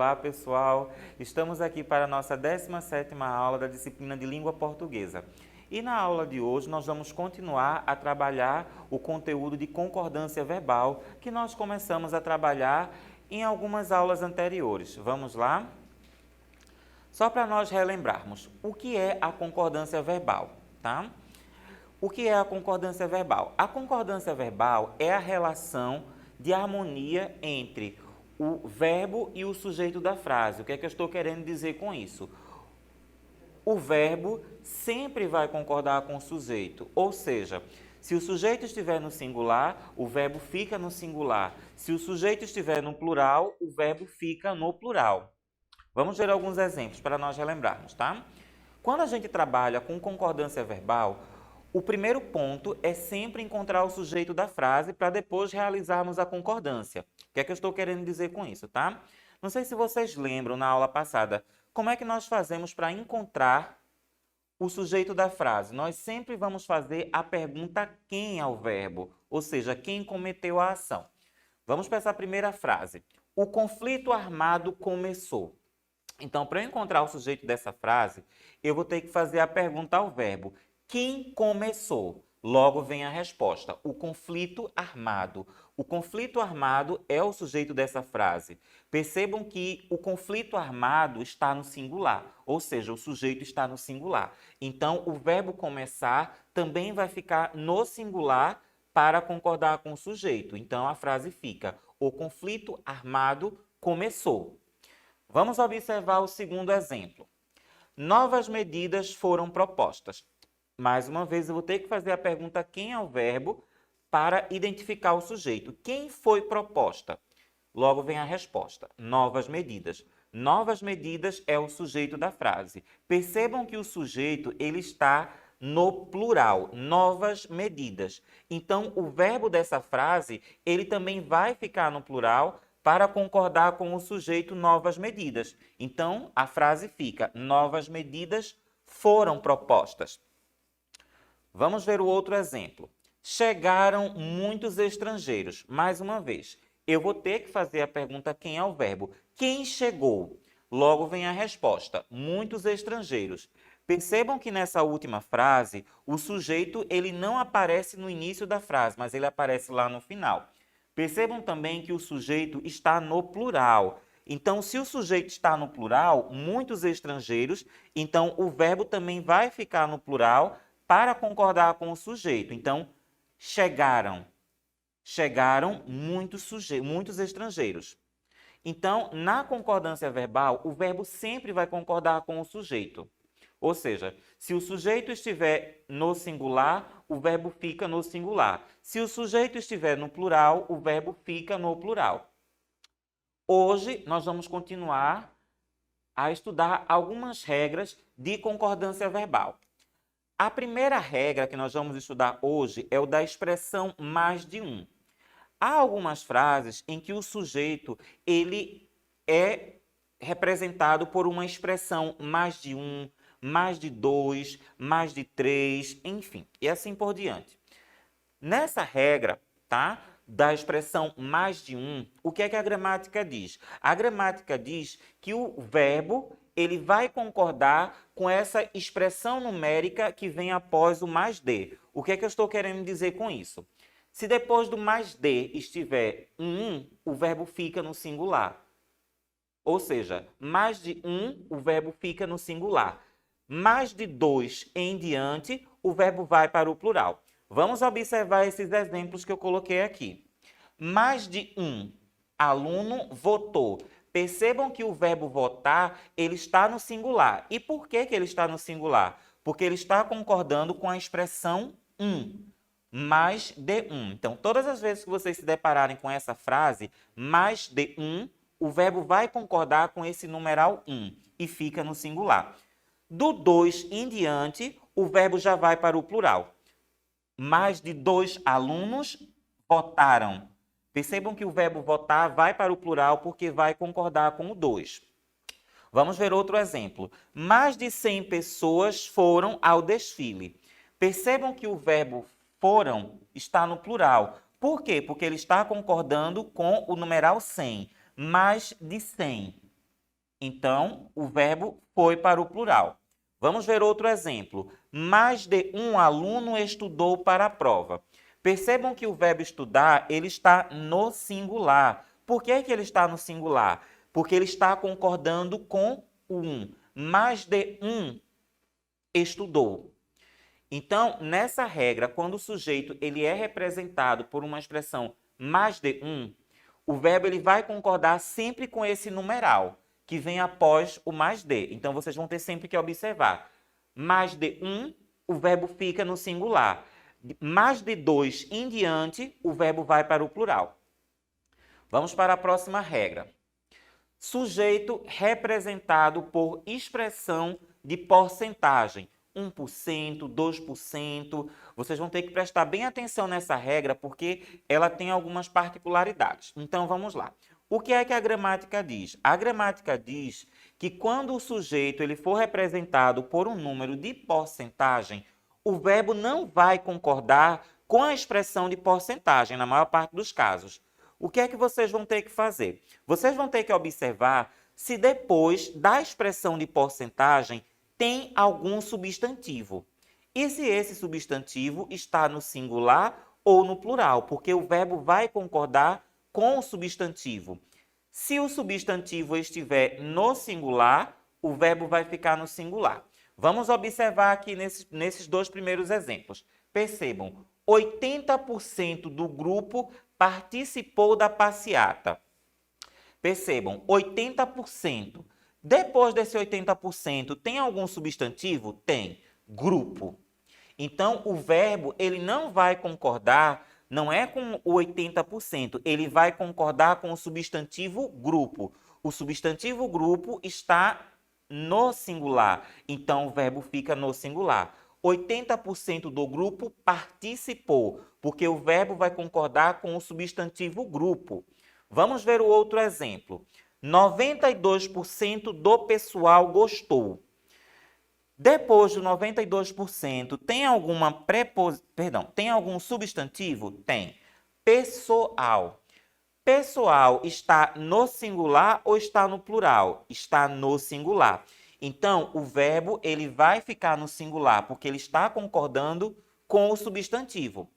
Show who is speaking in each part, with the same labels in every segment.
Speaker 1: Olá, pessoal! Estamos aqui para a nossa 17ª aula da disciplina de Língua Portuguesa. E na aula de hoje nós vamos continuar a trabalhar o conteúdo de concordância verbal que nós começamos a trabalhar em algumas aulas anteriores. Vamos lá? Só para nós relembrarmos, o que é a concordância verbal, tá? O que é a concordância verbal? A concordância verbal é a relação de harmonia entre o verbo e o sujeito da frase. O que é que eu estou querendo dizer com isso? O verbo sempre vai concordar com o sujeito, ou seja, se o sujeito estiver no singular, o verbo fica no singular. Se o sujeito estiver no plural, o verbo fica no plural. Vamos ver alguns exemplos para nós relembrarmos, tá? Quando a gente trabalha com concordância verbal, o primeiro ponto é sempre encontrar o sujeito da frase para depois realizarmos a concordância. O que é que eu estou querendo dizer com isso, tá? Não sei se vocês lembram na aula passada, como é que nós fazemos para encontrar o sujeito da frase? Nós sempre vamos fazer a pergunta quem ao verbo, ou seja, quem cometeu a ação. Vamos para essa primeira frase. O conflito armado começou. Então, para eu encontrar o sujeito dessa frase, eu vou ter que fazer a pergunta ao verbo. Quem começou? Logo vem a resposta. O conflito armado. O conflito armado é o sujeito dessa frase. Percebam que o conflito armado está no singular, ou seja, o sujeito está no singular. Então, o verbo começar também vai ficar no singular para concordar com o sujeito. Então, a frase fica: o conflito armado começou. Vamos observar o segundo exemplo. Novas medidas foram propostas. Mais uma vez, eu vou ter que fazer a pergunta quem é o verbo para identificar o sujeito. Quem foi proposta? Logo vem a resposta. Novas medidas. Novas medidas é o sujeito da frase. Percebam que o sujeito ele está no plural. Novas medidas. Então, o verbo dessa frase ele também vai ficar no plural para concordar com o sujeito novas medidas. Então, a frase fica: novas medidas foram propostas. Vamos ver o outro exemplo. Chegaram muitos estrangeiros. Mais uma vez, eu vou ter que fazer a pergunta quem é o verbo. Quem chegou? Logo vem a resposta. Muitos estrangeiros. Percebam que nessa última frase, o sujeito ele não aparece no início da frase, mas ele aparece lá no final. Percebam também que o sujeito está no plural. Então, se o sujeito está no plural, muitos estrangeiros, então o verbo também vai ficar no plural para concordar com o sujeito. Então, chegaram. Chegaram muitos estrangeiros. Então, na concordância verbal, o verbo sempre vai concordar com o sujeito. Ou seja, se o sujeito estiver no singular, o verbo fica no singular. Se o sujeito estiver no plural, o verbo fica no plural. Hoje, nós vamos continuar a estudar algumas regras de concordância verbal. A primeira regra que nós vamos estudar hoje é o da expressão mais de um. Há algumas frases em que o sujeito ele é representado por uma expressão mais de um, mais de dois, mais de três, enfim, e assim por diante. Nessa regra, tá, da expressão mais de um, o que é que a gramática diz? A gramática diz que o verbo ele vai concordar com essa expressão numérica que vem após o mais de. O que é que eu estou querendo dizer com isso? Se depois do mais de estiver um, o verbo fica no singular. Ou seja, mais de um, o verbo fica no singular. Mais de dois em diante, o verbo vai para o plural. Vamos observar esses exemplos que eu coloquei aqui. Mais de um aluno votou. Percebam que o verbo votar, ele está no singular. E por que ele está no singular? Porque ele está concordando com a expressão um. Mais de um. Então, todas as vezes que vocês se depararem com essa frase, mais de um, o verbo vai concordar com esse numeral um e fica no singular. Do 2 em diante, o verbo já vai para o plural. Mais de 2 alunos votaram. Percebam que o verbo votar vai para o plural porque vai concordar com o 2. Vamos ver outro exemplo. Mais de 100 pessoas foram ao desfile. Percebam que o verbo foram está no plural. Por quê? Porque ele está concordando com o numeral 100. Mais de 100. Então, o verbo foi para o plural. Vamos ver outro exemplo. Mais de um aluno estudou para a prova. Percebam que o verbo estudar, ele está no singular. Por que que ele está no singular? Porque ele está concordando com o um. Mais de um estudou. Então, nessa regra, quando o sujeito ele é representado por uma expressão mais de um, o verbo ele vai concordar sempre com esse numeral, que vem após o mais de. Então, vocês vão ter sempre que observar. Mais de um, o verbo fica no singular. Mais de dois em diante, o verbo vai para o plural. Vamos para a próxima regra. Sujeito representado por expressão de porcentagem. 1%, 2%. Vocês vão ter que prestar bem atenção nessa regra, porque ela tem algumas particularidades. Então, vamos lá. O que é que a gramática diz? A gramática diz que quando o sujeito ele for representado por um número de porcentagem, o verbo não vai concordar com a expressão de porcentagem, na maior parte dos casos. O que é que vocês vão ter que fazer? Vocês vão ter que observar se depois da expressão de porcentagem tem algum substantivo. E se esse substantivo está no singular ou no plural, porque o verbo vai concordar com o substantivo. Se o substantivo estiver no singular, o verbo vai ficar no singular. Vamos observar aqui nesses dois primeiros exemplos. Percebam, 80% do grupo participou da passeata. Percebam, 80%. Depois desse 80%, tem algum substantivo? Tem. Grupo. Então, o verbo ele não vai concordar, não é com o 80%, ele vai concordar com o substantivo grupo. O substantivo grupo está no singular, então o verbo fica no singular. 80% do grupo participou, porque o verbo vai concordar com o substantivo grupo. Vamos ver o outro exemplo. 92% do pessoal gostou. Depois do 92%, tem tem algum substantivo? Tem. Pessoal. Pessoal está no singular ou está no plural? Está no singular. Então, o verbo ele vai ficar no singular, porque ele está concordando com o substantivo.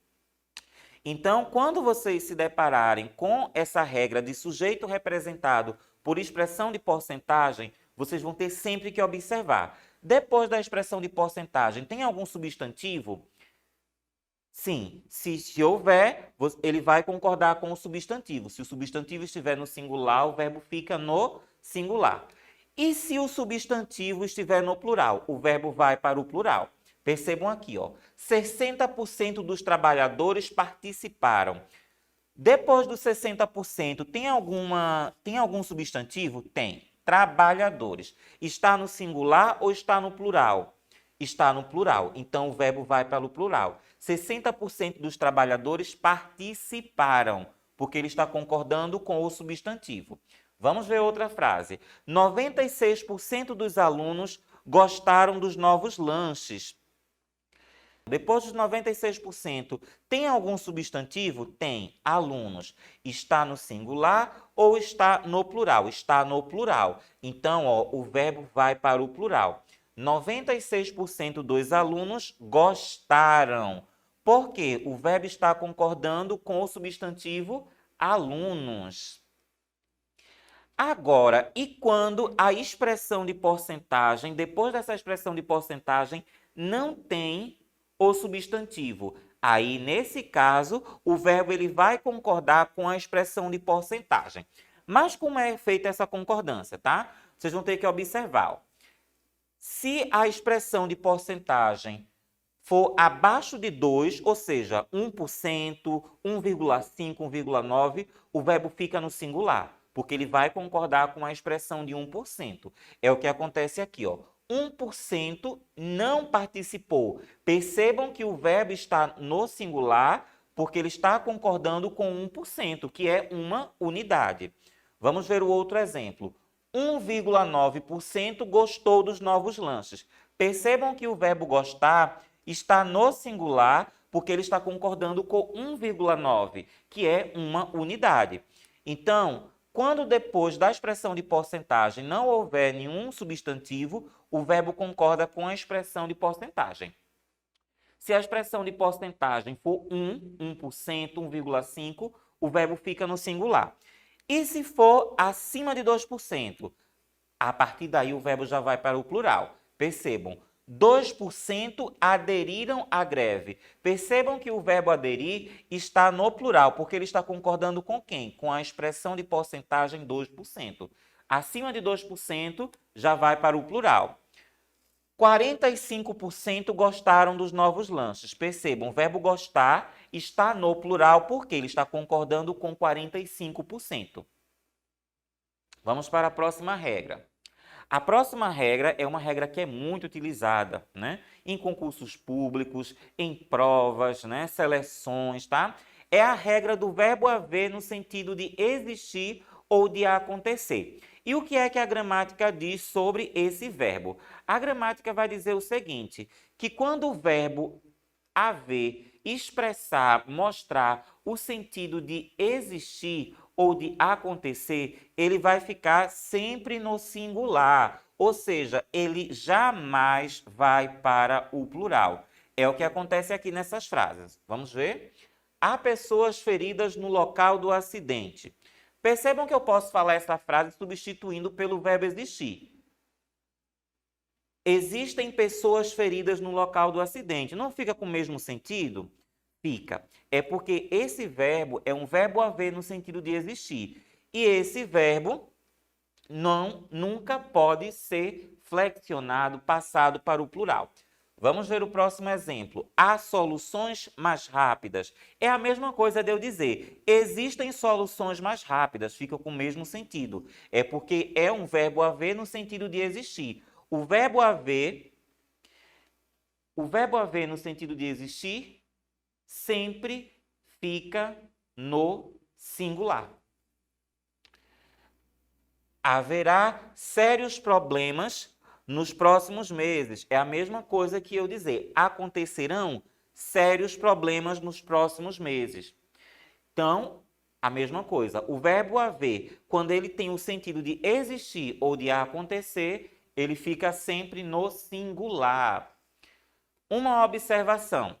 Speaker 1: Então, quando vocês se depararem com essa regra de sujeito representado por expressão de porcentagem, vocês vão ter sempre que observar. Depois da expressão de porcentagem, tem algum substantivo? Sim, se houver, ele vai concordar com o substantivo. Se o substantivo estiver no singular, o verbo fica no singular. E se o substantivo estiver no plural, o verbo vai para o plural. Percebam aqui, ó, 60% dos trabalhadores participaram. Depois dos 60%, tem algum substantivo? Tem. Trabalhadores. Está no singular ou está no plural? Está no plural, então o verbo vai para o plural. 60% dos trabalhadores participaram, porque ele está concordando com o substantivo. Vamos ver outra frase. 96% dos alunos gostaram dos novos lanches. Depois dos 96%, tem algum substantivo? Tem. Alunos. Está no singular ou está no plural? Está no plural. Então, ó, o verbo vai para o plural. 96% dos alunos gostaram. Por quê? O verbo está concordando com o substantivo alunos. Agora, e quando a expressão de porcentagem, depois dessa expressão de porcentagem, não tem o substantivo? Aí, nesse caso, o verbo ele vai concordar com a expressão de porcentagem. Mas como é feita essa concordância, tá? Vocês vão ter que observar. Ó. Se a expressão de porcentagem for abaixo de 2, ou seja, 1%, 1,5%, 1,9%, o verbo fica no singular, porque ele vai concordar com a expressão de 1%. É o que acontece aqui, ó. 1% não participou. Percebam que o verbo está no singular, porque ele está concordando com 1%, que é uma unidade. Vamos ver o outro exemplo. 1,9% gostou dos novos lanches. Percebam que o verbo gostar está no singular, porque ele está concordando com 1,9, que é uma unidade. Então, Quando depois da expressão de porcentagem não houver nenhum substantivo, o verbo concorda com a expressão de porcentagem. Se a expressão de porcentagem for 1%, 1,5%, o verbo fica no singular. E se for acima de 2%, a partir daí o verbo já vai para o plural. Percebam, 2% aderiram à greve. Percebam que o verbo aderir está no plural, porque ele está concordando com quem? Com a expressão de porcentagem 2%. Acima de 2% já vai para o plural. 45% gostaram dos novos lanches. Percebam, o verbo gostar está no plural porque ele está concordando com 45%. Vamos para a próxima regra. A próxima regra é uma regra que é muito utilizada, né? Em concursos públicos, em provas, né? Seleções, tá? É a regra do verbo haver no sentido de existir ou de acontecer. E o que é que a gramática diz sobre esse verbo? A gramática vai dizer o seguinte, que quando o verbo haver, expressar, mostrar o sentido de existir ou de acontecer, ele vai ficar sempre no singular, ou seja, ele jamais vai para o plural. É o que acontece aqui nessas frases. Vamos ver? Há pessoas feridas no local do acidente. Percebam que eu posso falar essa frase substituindo pelo verbo existir. Existem pessoas feridas no local do acidente. Não fica com o mesmo sentido? Fica. É porque esse verbo é um verbo haver no sentido de existir. E esse verbo nunca pode ser flexionado, passado para o plural. Vamos ver o próximo exemplo. Há soluções mais rápidas. É a mesma coisa de eu dizer, existem soluções mais rápidas, fica com o mesmo sentido. É porque é um verbo haver no sentido de existir. O verbo haver no sentido de existir sempre fica no singular. Haverá sérios problemas nos próximos meses. É a mesma coisa que eu dizer, acontecerão sérios problemas nos próximos meses. Então, a mesma coisa. O verbo haver, quando ele tem o sentido de existir ou de acontecer, ele fica sempre no singular. Uma observação,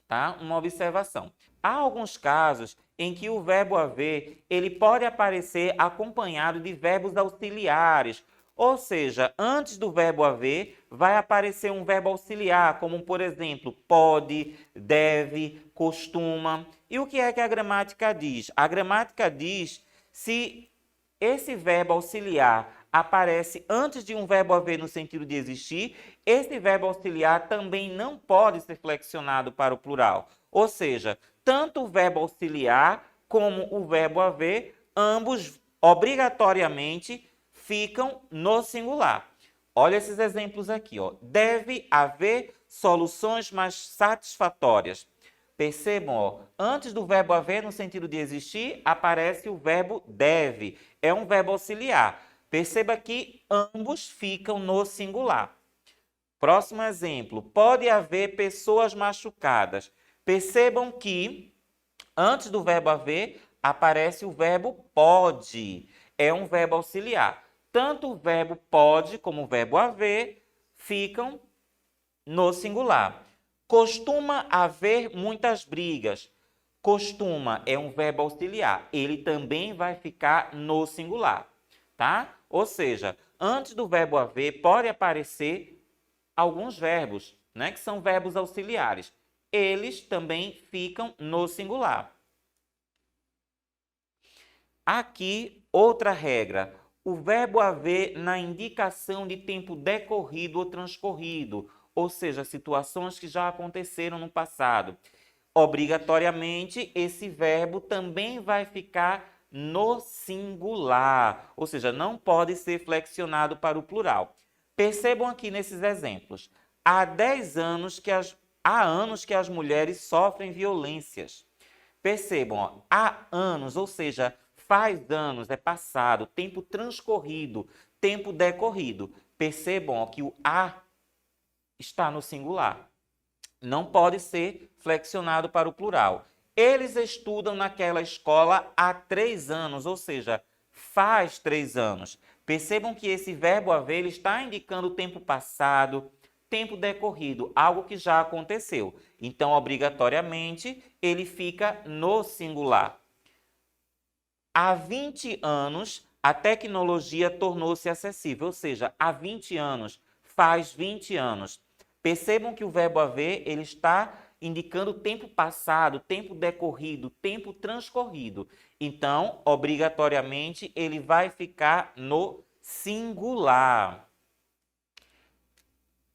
Speaker 1: tá? Uma observação. Há alguns casos em que o verbo haver, ele pode aparecer acompanhado de verbos auxiliares, ou seja, antes do verbo haver, vai aparecer um verbo auxiliar, como, por exemplo, pode, deve, costuma. E o que é que a gramática diz? A gramática diz se esse verbo auxiliar aparece antes de um verbo haver no sentido de existir, esse verbo auxiliar também não pode ser flexionado para o plural. Ou seja, tanto o verbo auxiliar como o verbo haver, ambos obrigatoriamente ficam no singular. Olha esses exemplos aqui, ó. Deve haver soluções mais satisfatórias. Percebam, ó, antes do verbo haver, no sentido de existir, aparece o verbo deve. É um verbo auxiliar. Perceba que ambos ficam no singular. Próximo exemplo. Pode haver pessoas machucadas. Percebam que antes do verbo haver, aparece o verbo pode. É um verbo auxiliar. Tanto o verbo pode como o verbo haver ficam no singular. Costuma haver muitas brigas. Costuma é um verbo auxiliar. Ele também vai ficar no singular, tá? Ou seja, antes do verbo haver pode aparecer alguns verbos, né, que são verbos auxiliares. Eles também ficam no singular. Aqui, outra regra. O verbo haver na indicação de tempo decorrido ou transcorrido, ou seja, situações que já aconteceram no passado. Obrigatoriamente, esse verbo também vai ficar no singular, ou seja, não pode ser flexionado para o plural. Percebam aqui nesses exemplos. Há anos que as mulheres sofrem violências. Percebam, ó, há anos, ou seja, faz anos, é passado, tempo transcorrido, tempo decorrido. Percebam, ó, que o há está no singular. Não pode ser flexionado para o plural. Eles estudam naquela escola há 3 anos, ou seja, faz 3 anos. Percebam que esse verbo haver ele está indicando o tempo passado, tempo decorrido, algo que já aconteceu. Então, obrigatoriamente, ele fica no singular. Há 20 anos, a tecnologia tornou-se acessível, ou seja, há 20 anos, faz 20 anos. Percebam que o verbo haver ele está indicando tempo passado, tempo decorrido, tempo transcorrido. Então, obrigatoriamente, ele vai ficar no singular.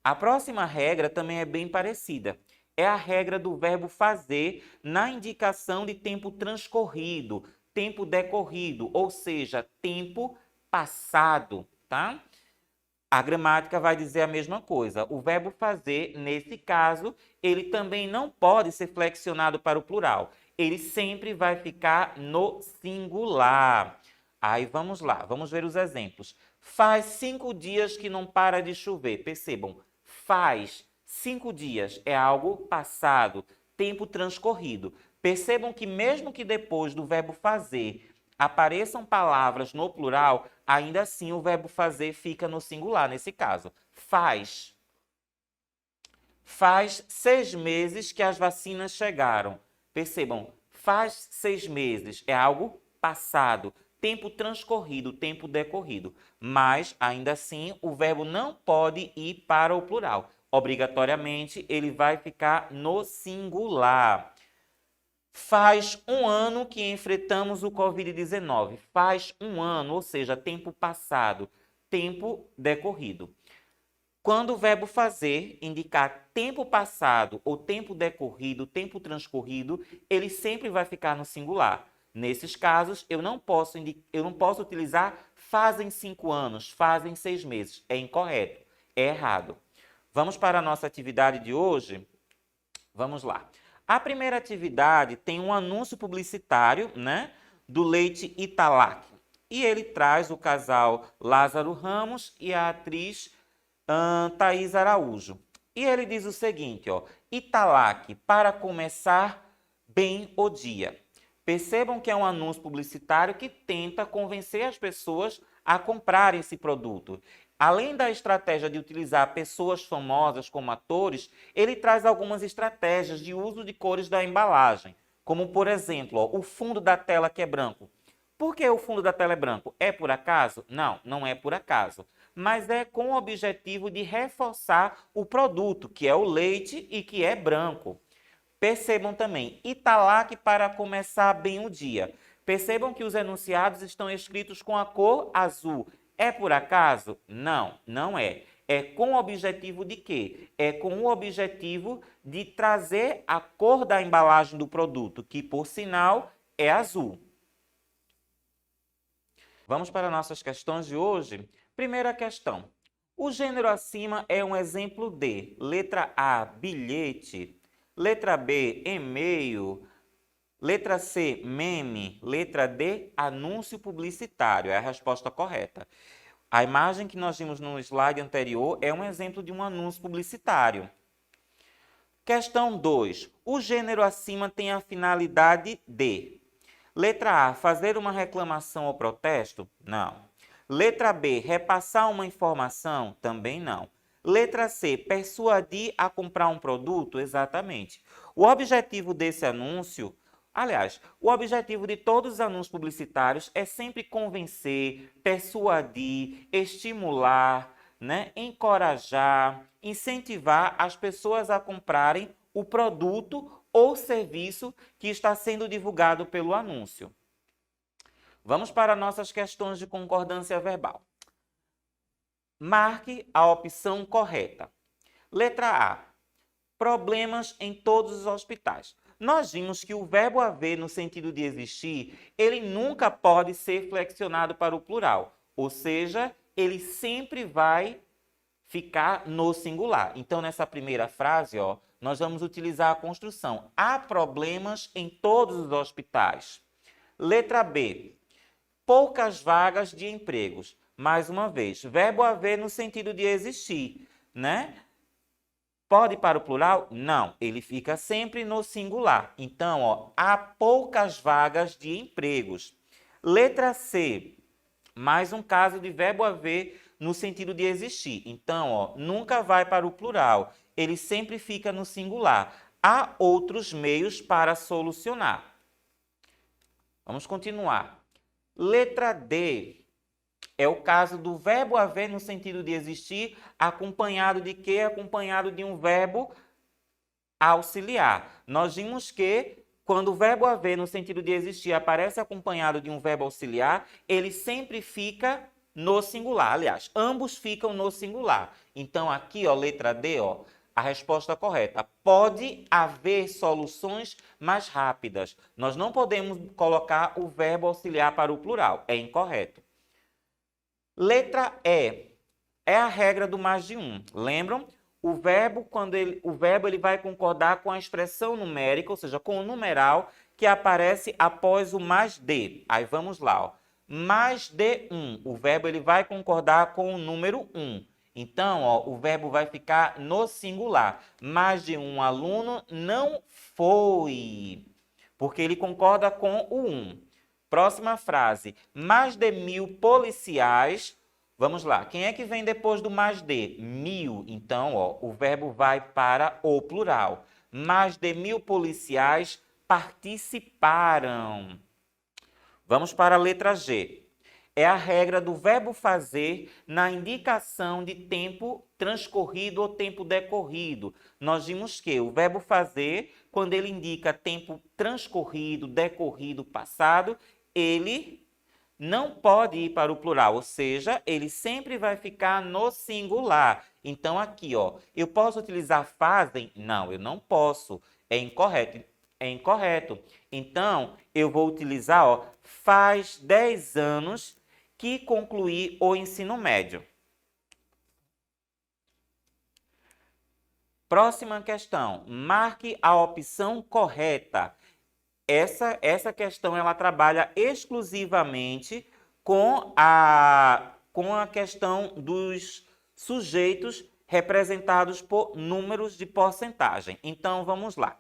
Speaker 1: A próxima regra também é bem parecida. É a regra do verbo fazer na indicação de tempo transcorrido, tempo decorrido, ou seja, tempo passado, tá? A gramática vai dizer a mesma coisa. O verbo fazer, nesse caso, ele também não pode ser flexionado para o plural. Ele sempre vai ficar no singular. Aí vamos lá, vamos ver os exemplos. Faz 5 dias que não para de chover. Percebam, faz 5 dias é algo passado, tempo transcorrido. Percebam que mesmo que depois do verbo fazer apareçam palavras no plural, ainda assim o verbo fazer fica no singular, nesse caso. Faz. Faz 6 meses que as vacinas chegaram. Percebam, faz 6 meses é algo passado, tempo transcorrido, tempo decorrido. Mas, ainda assim, o verbo não pode ir para o plural. Obrigatoriamente, ele vai ficar no singular. Faz 1 ano que enfrentamos o Covid-19. Faz 1 ano, ou seja, tempo passado, tempo decorrido. Quando o verbo fazer indicar tempo passado ou tempo decorrido, tempo transcorrido, ele sempre vai ficar no singular. Nesses casos, eu não posso utilizar fazem 5 anos, fazem 6 meses. É incorreto, é errado. Vamos para a nossa atividade de hoje? Vamos lá. A primeira atividade tem um anúncio publicitário, né, do leite Italac. E ele traz o casal Lázaro Ramos e a atriz Thaís Araújo. E ele diz o seguinte, ó, Italac, para começar bem o dia. Percebam que é um anúncio publicitário que tenta convencer as pessoas a comprarem esse produto. Além da estratégia de utilizar pessoas famosas como atores, ele traz algumas estratégias de uso de cores da embalagem, como, por exemplo, ó, o fundo da tela que é branco. Por que o fundo da tela é branco? É por acaso? Não, não é por acaso. Mas é com o objetivo de reforçar o produto, que é o leite e que é branco. Percebam também, Italac para começar bem o dia. Percebam que os enunciados estão escritos com a cor azul. É por acaso? Não, não é. É com o objetivo de quê? É com o objetivo de trazer a cor da embalagem do produto, que, por sinal, é azul. Vamos para nossas questões de hoje. Primeira questão. O gênero acima é um exemplo de letra A, bilhete, letra B, e-mail, letra C, meme, letra D, anúncio publicitário. É a resposta correta. A imagem que nós vimos no slide anterior é um exemplo de um anúncio publicitário. Questão 2. O gênero acima tem a finalidade de... Letra A, fazer uma reclamação ou protesto? Não. Letra B, repassar uma informação? Também não. Letra C, persuadir a comprar um produto? Exatamente. O objetivo desse anúncio, aliás, o objetivo de todos os anúncios publicitários é sempre convencer, persuadir, estimular, né, encorajar, incentivar as pessoas a comprarem o produto ou serviço que está sendo divulgado pelo anúncio. Vamos para nossas questões de concordância verbal. Marque a opção correta. Letra A. Problemas em todos os hospitais. Nós vimos que o verbo haver, no sentido de existir, ele nunca pode ser flexionado para o plural. Ou seja, ele sempre vai ficar no singular. Então, nessa primeira frase, ó, nós vamos utilizar a construção. Há problemas em todos os hospitais. Letra B. Poucas vagas de empregos. Mais uma vez, verbo haver no sentido de existir, né? Pode ir para o plural? Não, ele fica sempre no singular. Então, ó, há poucas vagas de empregos. Letra C. Mais um caso de verbo haver no sentido de existir. Então, ó, nunca vai para o plural. Ele sempre fica no singular. Há outros meios para solucionar. Vamos continuar. Letra D. É o caso do verbo haver no sentido de existir, acompanhado de quê? Acompanhado de um verbo auxiliar. Nós vimos que quando o verbo haver no sentido de existir aparece acompanhado de um verbo auxiliar, ele sempre fica no singular. Aliás, ambos ficam no singular. Então aqui, ó, letra D, ó, a resposta correta. Pode haver soluções mais rápidas. Nós não podemos colocar o verbo auxiliar para o plural. É incorreto. Letra E. É a regra do mais de um. Lembram? O verbo, ele vai concordar com a expressão numérica, ou seja, com o numeral que aparece após o mais de. Aí vamos lá, ó. Mais de um. O verbo ele vai concordar com o número 1. Então, ó, o verbo vai ficar no singular. Mais de um aluno não foi, porque ele concorda com o 1. Próxima frase. Mais de 1000 policiais. Vamos lá. Quem é que vem depois do mais de? 1000. Então, ó, o verbo vai para o plural. Mais de 1000 policiais participaram. Vamos para a letra G. É a regra do verbo fazer na indicação de tempo transcorrido ou tempo decorrido. Nós vimos que o verbo fazer, quando ele indica tempo transcorrido, decorrido, passado, ele não pode ir para o plural, ou seja, ele sempre vai ficar no singular. Então, aqui, ó, eu posso utilizar fazem? Não, eu não posso. É incorreto. É incorreto. Então, eu vou utilizar, ó, faz 10 anos que concluí o ensino médio. Próxima questão. Marque a opção correta. Essa questão ela trabalha exclusivamente com a questão dos sujeitos representados por números de porcentagem. Então, vamos lá.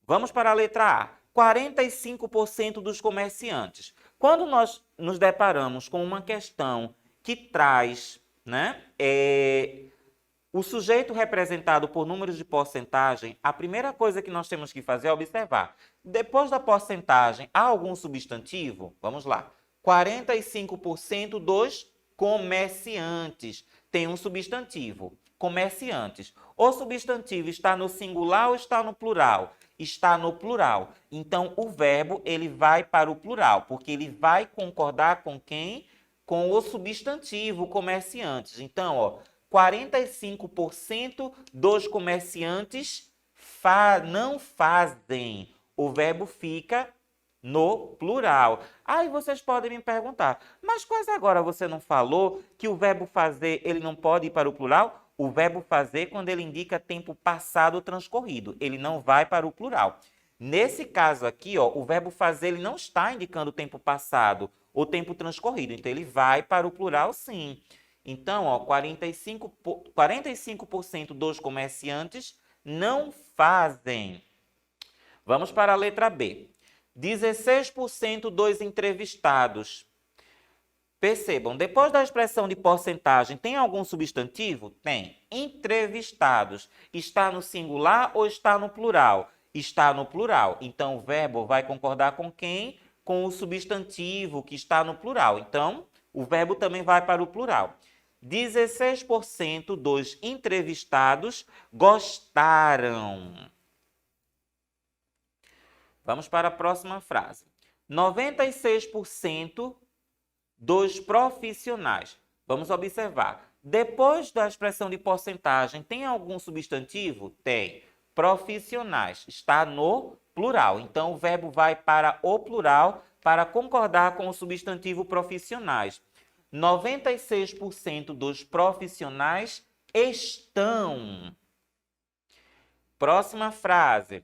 Speaker 1: Vamos para a letra A. 45% dos comerciantes. Quando nós nos deparamos com uma questão que traz, né, o sujeito representado por números de porcentagem, a primeira coisa que nós temos que fazer é observar. Depois da porcentagem, há algum substantivo? Vamos lá. 45% dos comerciantes tem um substantivo. Comerciantes. O substantivo está no singular ou está no plural? Está no plural. Então, o verbo ele vai para o plural, porque ele vai concordar com quem? Com o substantivo comerciantes. Então, ó, 45% dos comerciantes não fazem. O verbo fica no plural. Aí vocês podem me perguntar, mas quase agora você não falou que o verbo fazer ele não pode ir para o plural? O verbo fazer, quando ele indica tempo passado ou transcorrido, ele não vai para o plural. Nesse caso aqui, ó, o verbo fazer ele não está indicando tempo passado ou tempo transcorrido, então ele vai para o plural sim. Então, ó, 45% dos comerciantes não fazem. Vamos para a letra B. 16% dos entrevistados. Percebam, depois da expressão de porcentagem, tem algum substantivo? Tem. Entrevistados. Está no singular ou está no plural? Está no plural. Então, o verbo vai concordar com quem? Com o substantivo que está no plural. Então, o verbo também vai para o plural. 16% dos entrevistados gostaram. Vamos para a próxima frase. 96% dos profissionais. Vamos observar. Depois da expressão de porcentagem, tem algum substantivo? Tem. Profissionais. Está no plural. Então, o verbo vai para o plural para concordar com o substantivo profissionais. 96% dos profissionais estão. Próxima frase.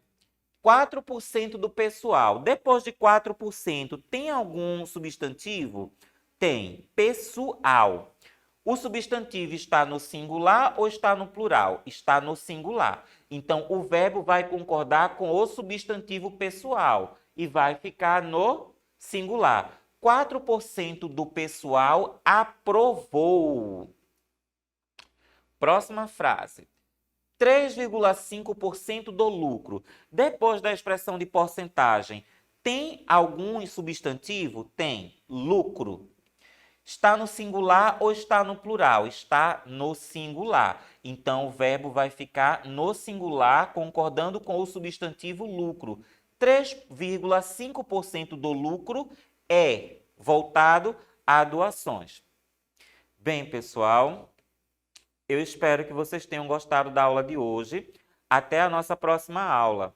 Speaker 1: 4% do pessoal. Depois de 4%, tem algum substantivo? Tem. Pessoal. O substantivo está no singular ou está no plural? Está no singular. Então, o verbo vai concordar com o substantivo pessoal e vai ficar no singular. 4% do pessoal aprovou. Próxima frase. 3,5% do lucro. Depois da expressão de porcentagem, tem algum substantivo? Tem. Lucro. Está no singular ou está no plural? Está no singular. Então, o verbo vai ficar no singular, concordando com o substantivo lucro. 3,5% do lucro é voltado a doações. Bem, pessoal, eu espero que vocês tenham gostado da aula de hoje. Até a nossa próxima aula.